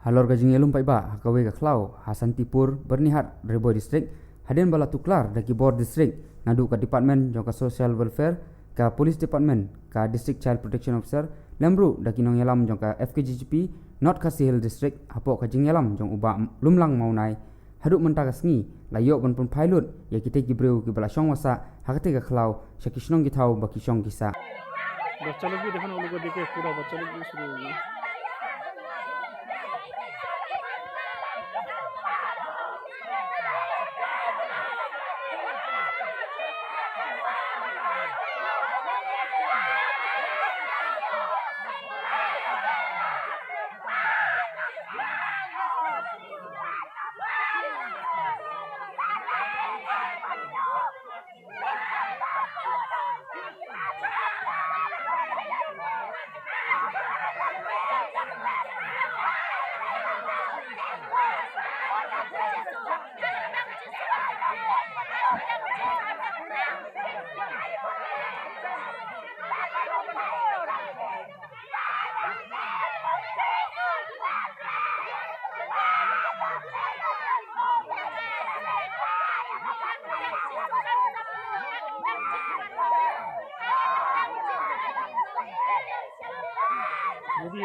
halor gajing elum paiba hakawe ga klau Hasantipur bernihat Reboy district haden bala tuklar daki bor district nadu ka department jongka social welfare ka police department ka district child protection officer lemru daki nong yalam jongka FKGGP North Khasi Hill district hapo ka jing yalam jong uba lumlang maunai haduk mentaka sngi layok ban pun pilot ya kita gibreu ki bala shong wasa hakate ga klau shakishnong githau baki shong kisa बच्चा लोग भी देखो ना उन लोगों को देखे पूरा बच्चा लोग भी शुरू हो गया jadi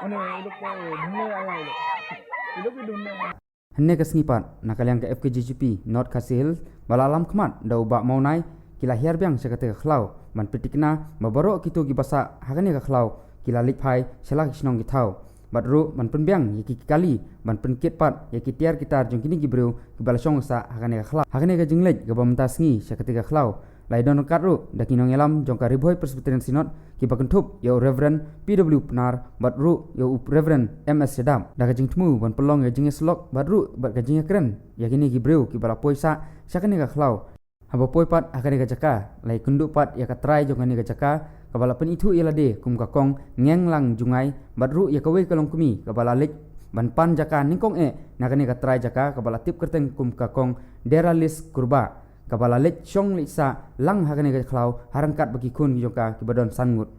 ini mana look ढूंढने आया ये लोग भी ढूंढने henne ka sngipat nakaliang ka FKGGP North Khasi Hill bala alam khmat da uba maunai kila hiar biang sakate ka khlau ban pitikna babaro kitu gi basa hagane ka khlau kila liphai selak snong gi thau badru ban penbiang yaki kali ban penkit pat yaki tiar kitar jong kini gibreu ki bala shong sa hagane ka khlau hagane ka jinglej ga bamta sngi sakate ka khlau laidon katru dakinong elam jong ka Reboy Presbyterian Synod ki bakentup yo Reverend PW Penar badru yo Reverend MS Sedam daga jingtmu ban pelong ya jinge slok badru bad ka jinge kren yakini gibreu ki bala poisa sakane ka khlau haba poi pat akane ka jaka lai kundu pat ya ka try jong ani ka jaka kabala pen itu ilade kum ka kong ngeng lang jungai badru ya kawe kalong kumi kabala lik ban pan jaka ningkong nakane ka try jaka kabala tip kerteng kum ka kong deralis kurba kabala lik shong lisa lang hakane ka khlau harangkat bagi kun joka kibadon sangut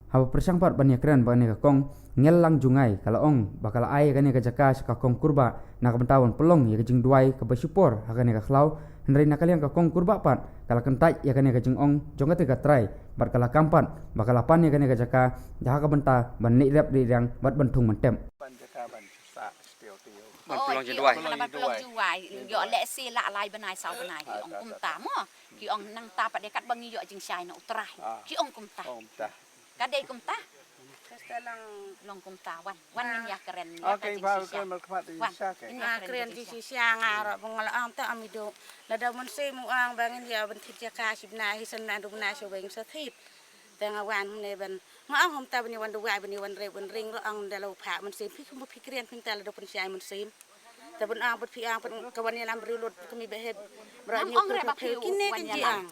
haba persangpat ban ya kren ban ka kong ngel lang jungai kala ong bakala ai kane ka jaka ka kong kurba nak bentawan pelong ya jing duai ka basupor hakane ka khlau henry nakaliang ka kong kurba pat kala kentai ya kane ka jing ong jonga te ka try bar kala kampat bakala pan ya kane ka jaka jaha ka benta ban ni rep di yang bat bentung mentem ban jaka ban sa still tiêu ban pelong je duai ban pelong je duai yo lek si la lai banai sau banai ki ong kum ta mo ki ong nang ta pat dekat bangi yo jing sai no utrai ki ong kum ta kadai kum ta selang long kum ta wan ni ya keren ya okay ba ko mal khmat di sa ke keren di sisi ngaro bangala ang ta amido lada mon se mu ang bangin ya ban thit jaka sibna hisan na du na so weng sa thit tanga wan ne ban ngam hom ta bani wan du wai bani wan re wan ring ro ang dalo pha man se phi kum phi kren phin ta la do pun sai man sim ta bun ang put phi ang pun kawan ni lam rilot kami behet ngam ong re bapi kine kan ji ang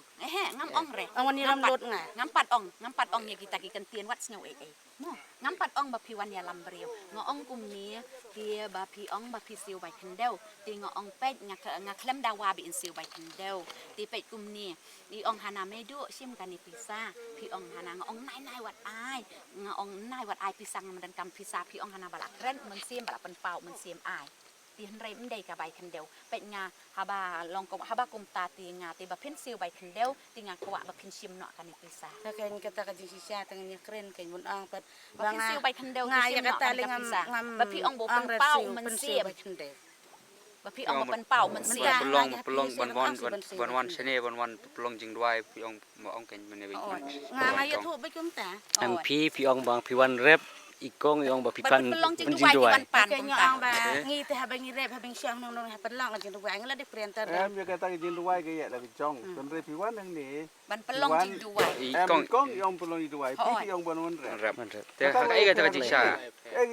ngam ong re ang wan ni lam lot nga ngam pat ong ya kita ki kan tien wat sneu no ngam pat ong bapi wan ya lam breu ngo ong kum ni ti bapi ong bapi siu bai kendeu ti ngo ong pet nga klem dawa bi in siu bai kendeu ti pet kum ni i ong hana medu sim kan ni pisa pi ong hana ngo ong nai wat ai ngo ong nai wat ai pisang man kam pisa pi ong hana balak kren man sim balak pen pau man sim ai ti henry mendai ka bai kendeu pet nga haba long kom haba kum ta ti nga ti ba pen siu bai kendeu ti nga kwa ba pen sim no kan ni pisa ta kan kata ka di sisi tang ni kren kan bun ang pat bang siu bai kendeu nga ya kata ling ngam ba pi ong bo pen pau man sim ba pi ong bo pen pau man sim pelong ban sene ban pelong jing duai pi ong ken mene wi nga ya thu ba kum ta pi ong bang pi wan rep ikong yong ba pipan jing duai pan kan yang ba ngi te ha bangi rep ha bang siang nong ha pelong jing duai ngala different ta em ya kata jing duai ke ya la bi chong kon re pi wan nang ni ban pelong jing duai ikong yong pelong jing duai pi yong ban wan rep te ka ai ga ta ji sha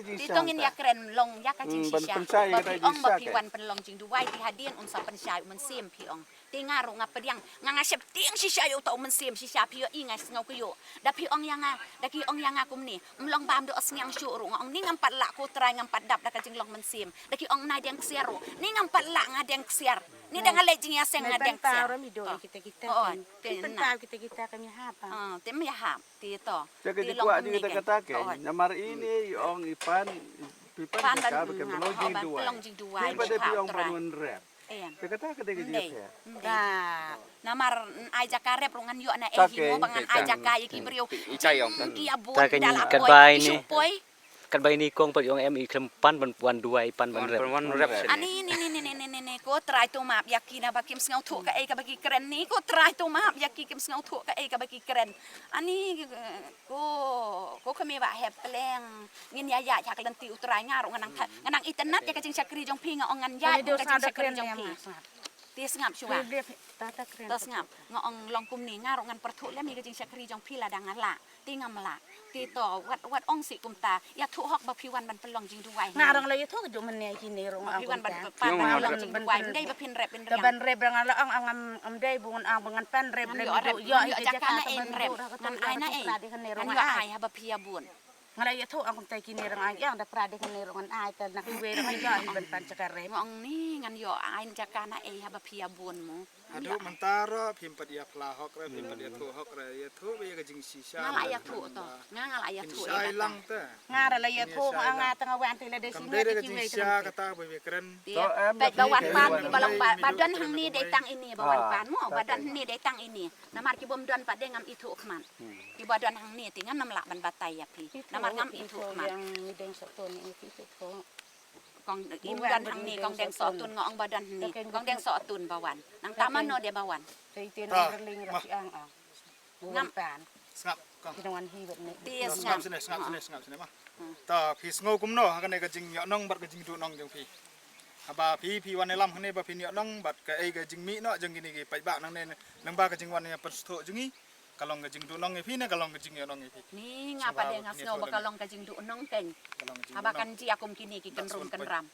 ti tong in ya kren long ya ka jing sha ba pi ong ba pi wan pelong jing duai ti hadien un sa pen sha man sim pi ong ti ngaro nga pediang nga sep tiang si sha yo to man sim si sha pi yo ingai ngau ko yo da pi ong yang da ki ong yang kum ni mlong bam do ngang syu ru ngong ni ngam pat la ku trai ngam pat dap da ka jing long man sim da ki ong na deng ksiar ru ni ngam pat la nga deng ksiar ni dang ale jing ya seng nga deng ksiar mi do kita kita kami hapa te me ya hap ti to jadi kuat kita kata ke namar ini ong ipan pan ban pelong jing duai banwan rep. Kata kata ke dia. Namar ai jakarep rungan yo na mo bangan ai jakai ki brio Icai ong. ki abon Ta kan dal kan apoy bai ni. poi Kan bai ni kong pat yong em i klem pan ban wan duai pan ban rep. One rep. ani ni ko try to map yaki na bakim ngau thu ka ai ka bagi keren ni ko try to map yaki kim ngau thu ka ai ka bagi keren ani ko kami ba hep peleng ngin ya jak lenti utrai ngar nganang internet ya ka jing sakri jong pinga ongan ya ka jing sakri jong pi tis ngap chuwa tos ngap ngong long kum ni ngar ngan perthu le mi ka jing sakri jong pi la dang la ti ngam la ti to wat ong si kum ta ya thu hok ba piwan ban pelong jing duai ngarang la yutu jo men ne kini rong ang piwan ban ban pan pelong jing duai dai ba pin rep ban rep rang la ang dai bungan ang bangan pan rep le yo jakana en rep ngan ai na ngan yo ai ha ba pia bun ngala yutu ang tay kini rong ang yang da prade kini rong ai ta nak we rong yo ban pan cakare ngong ni ngan yo ai jakana ha ba pia bun mo Aduh mentara pimpat dia pelahok re pimpat dia tuhok re ya tuh be ke jing sisa. ngala ya tu to ngala ya tu Sai lang ta. ngara la yutu ang tengah wan ti la de Kam sini de ke ki jing we sisa kata be keren. pe bawan pan balong badan hang ni dai tang ini bawan pan mo badan ni dai tang ini namar ki bom don pa de ngam itu kman ki badan hang ni tingan nam la ban batai ya pi namar ngam itu kman yang mideng satu ni itu ko kong im dan hang ni kong deng so tun ngong badan ni kong deng so tun bawan nang taman no de bawan tay tin ring ra ang ngam pan Ngap kong. dengan hi bet ni tis Ngap sini mah. Ta phis ngau kum no kan ke jing yo nong bat ke jing tu nong jeng phi. Aba phi wan lam khane ba phi yo nong bat ke ai ke jing mi no jeng gini ke pai ba nang ne nang ba ke jing wan ya perstho jengi kalong ke jing tu nong phi ne kalong ke jing yo nong phi. ni ngapa de ngas no bakalong ka jing du nong keng abakan ji akum kini ki kenrum kenram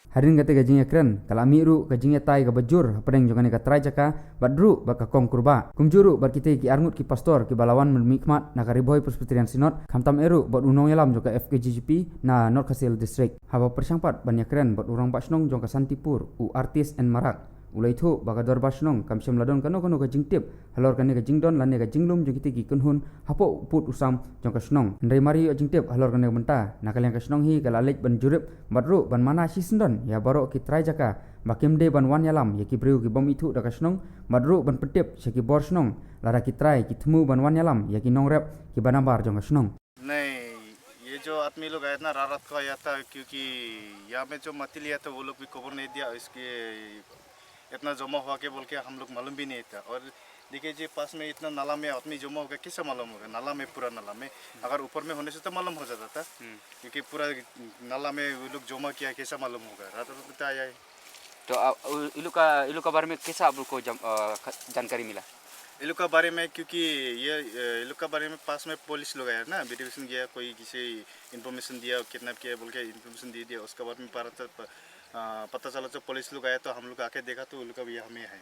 Harin kata gajing ekran, kalau amiru gajing tai ke bajur, pedeng jangan ke try jaka, badru baka kong kurba. Kumjuru bar kita ki arngut ki pastor ki balawan memikmat na kariboy persekutuan sinot, kamtam eru bot unong yalam joka FKGGP na North Kasil district. Haba persangpat banyak keren bot urang basnong jongka Santipur u artis and marak. Ulai thu baka dor basnong kam syam ladon kano gajing tip, halor kane gajing don lane gajing lum jong kita ki kunhun hapo put usam jongka snong. Ndai mari gajing tip halor kane benta, na kalian ka snong hi kalalik ban jurip badru ban mana si sendon ya baro ki try jaka bakim de ban wan yalam ya ki breu ki bom itu daka snong badru ban petip se ki bor snong lara ki try ki thmu ban wan yalam ya ki nong rep ki banambar jongka snong. नहीं ये जो आदमी लोग आए ना रारत को आया था क्योंकि यहाँ में जो मत लिया था वो लोग भी खबर नहीं दिया इसके इतना जमा हुआ के बोल के हम लोग मालूम भी नहीं था और देखिए जी पास में इतना नाला में आदमी जमा हो गया कैसे मालूम होगा नाला में पूरा नाला में अगर ऊपर में होने से तो मालूम हो जाता था क्योंकि पूरा नाला में वो लोग जमा किया कैसा मालूम होगा रात रात आया है तो इलू का बारे में कैसा आप लोग को जानकारी मिला ये लोग का बारे में क्योंकि ये लोग का बारे में पास में पुलिस लोग आया ना वेरिफिकेशन किया कोई किसी इन्फॉर्मेशन दिया किडनैप किया बोल के इन्फॉर्मेशन दे दिया उसके बाद में पता चला तो पुलिस लोग आया तो हम लोग आके देखा तो उन लोग का भी हमें है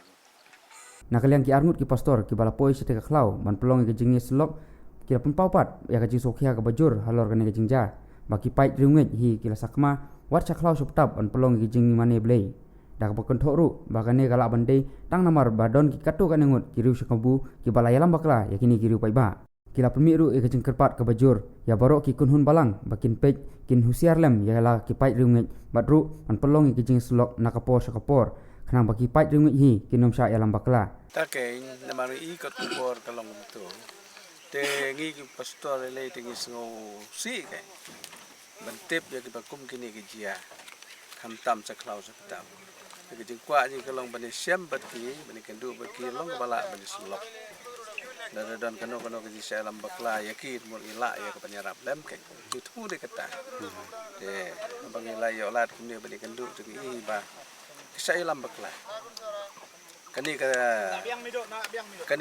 Nakaliang ki arngut ki pastor ki balapoi sete ka khlau ban pelong ki jingni slok ki pun paupat ya ka jing sokhia ka bajur halor kane ka jingja baki pait riunget hi ki lasakma war cha khlau suptap ban pelong ki jingni mane blei dak bakon thoru bakane kala bandei tang namar badon ki katu kan ngut ki riu sakabu ki balayalam bakla ya kini ki riu paiba kila pemiru e ka jing kerpat ka bajur ya baro ki kunhun balang bakin pej kin husiar lem ya la ki pait riunget badru ban pelong ki jing slok nakapor sakapor Kenang bagi pait ringgit hi kinom sya yalam bakla. Takeng namari I kat bor kalong tu. Te ngi ki pastor le tingi sngo si ke. Bantip ya ki bakum kini ki jia. Kam tam sa klau sa tam. Ki jing kwa ji kalong bani syam bat ki bani kendu bat ki long bala bani slok. Dan kano ki sya yalam bakla ya ki mo ila ya ka panyarap lem ke. Itu de kata. De bang ila ya olat kumni bani kendu tu I ba. Saya lam bakla. Kani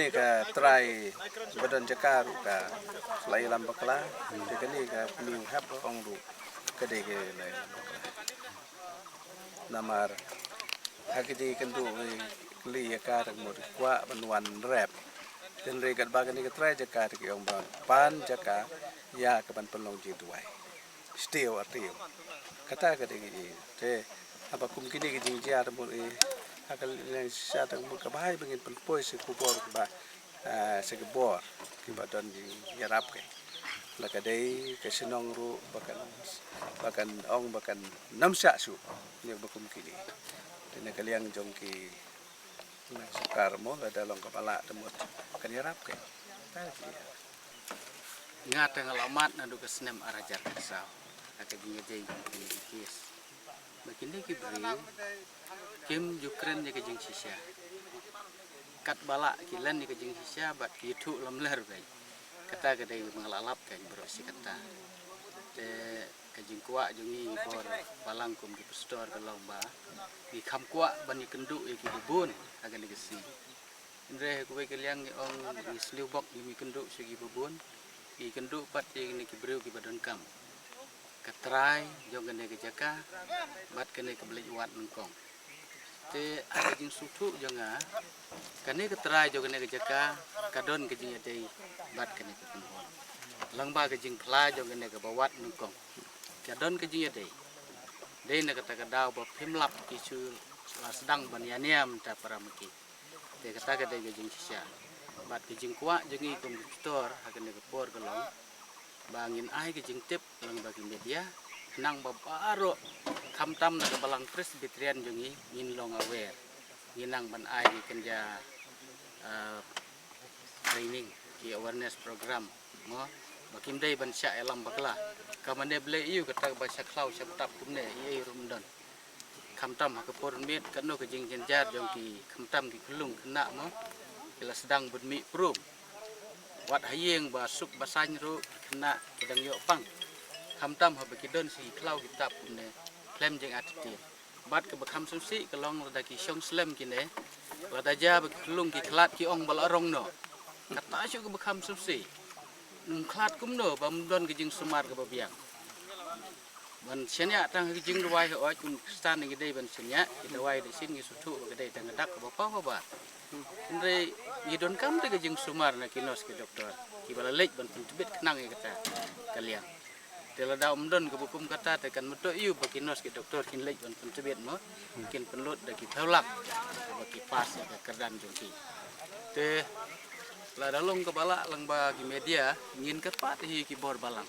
ka try badan jakar ka selai lam bakla. Kani ka new hab ong ru kade ke lai. Namar hakiti kendu li yakar mo kwa banwan rap. Den re kat bagani ka try jakar ki ong pan jaka ya ka ban pelong ji duai. Still atiu. Kata kade ki te apa kum kini ke jing jiar mo akal sa tang mo kabay bangin pagpoy sa kubor ba sa kubor ki ba don yarap ke laka dei ke senong ru bahkan ong bahkan namsa su yang bakum kini dan kalian jong ki sukar mo la dalong kepala temut kan yarap ke ngata ngalamat na du kesnem arajar kasau aka jinga jeng kini kis makin ni kibri kim Ukraine ni kejing sisya kat bala kilan ni kejing sisya bat kitu lamler bai kata kedai mengalalap kan berosi kata te kejing kuak jungi bor balang kum di pastor kalong ba di kam kuak ban ni kenduk ki bubun aga ni gesi indre ku bai kaliang ni ong di slubok di kenduk segi bubun ki kenduk pat ni ki breu ki badan kam katrai jong kene ke jaka bat kene ke beli wat nengkong te ada jing sutu jonga kene katrai jong kene ke jaka kadon ke jing adai bat kene ke penhon langba ke jing kla jong kene ke bawat nengkong kadon ke jing adai dei na kata kadau ba pimlap ki su sedang banianiam ta para meki te kata ke dei ke jing sisa bat ke jing kuak jongi komputer hakene ke por kelong bangin ai ke jing tip lang bagi media nang babaro kamtam na balang presbyterian jongi ngin long aware nginang ban ai ki kenja training ki awareness program mo bakim dai ban sya elam bakla kamane ble yu kata bahasa klau syaptap kumne ye rumdan kamtam ke por mit kano ke jing jenjar jongki kamtam ki kulung kena mo bila sedang bermi prum wat hayeng ba sup basany ru kena kedang yo pang kamtam ha bekidon si klau kitab kumne klem jeng atiti bat ke bekam sumsi kelong ladaki syong slam kine ladaja bekulung ki klat ki ong balarong no kata syu ke bekam sumsi nung klat kumno bamdon ke jing sumar ke babiang ban senya tang ke jing ruai ho kun stan ngi dei ban senya kita wai de sin ngi sutu ke dei tang dak ke bapa ba ndre ngidon kam te ke jing sumar na kinos ke doktor ki bala lek ban tibet kenang ke kata kalian tela da umdon ke bukum kata te kan meto yu bakinos ke doktor kin lek ban tibet mo kin penlut da ki tholak baki pas ke kerdan jongki te la dalong ke bala lang bagi media ngin kepat hi ki bor balang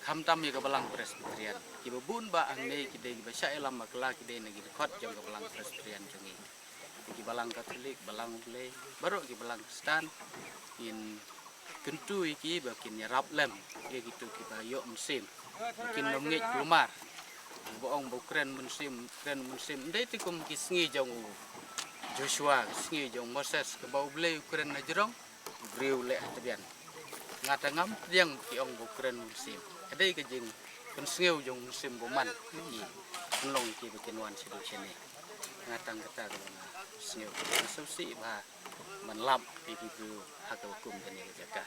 kamtam ye ke balang presbyterian ki bebun ba angne ki de basya elam makla ki de nagi khot jong ke balang presbyterian jongi ki balang katolik balang ble baru ki balang stan in kentu iki bakin nyarap lem ye gitu ki bayo musim bikin nomngej lumar boong bo kren musim ndai ti kum ki sngi jong Joshua sngi jong Moses ke bau ble kren na jerong briu le tabian ngata ngam diang ki ong bo kren musim adai ke jing kun sngiu jong musim boman ki long ki bikin wan sidu chene ngatang kata ke sngiu susi ba man lap ki briu hak hukum kene jaka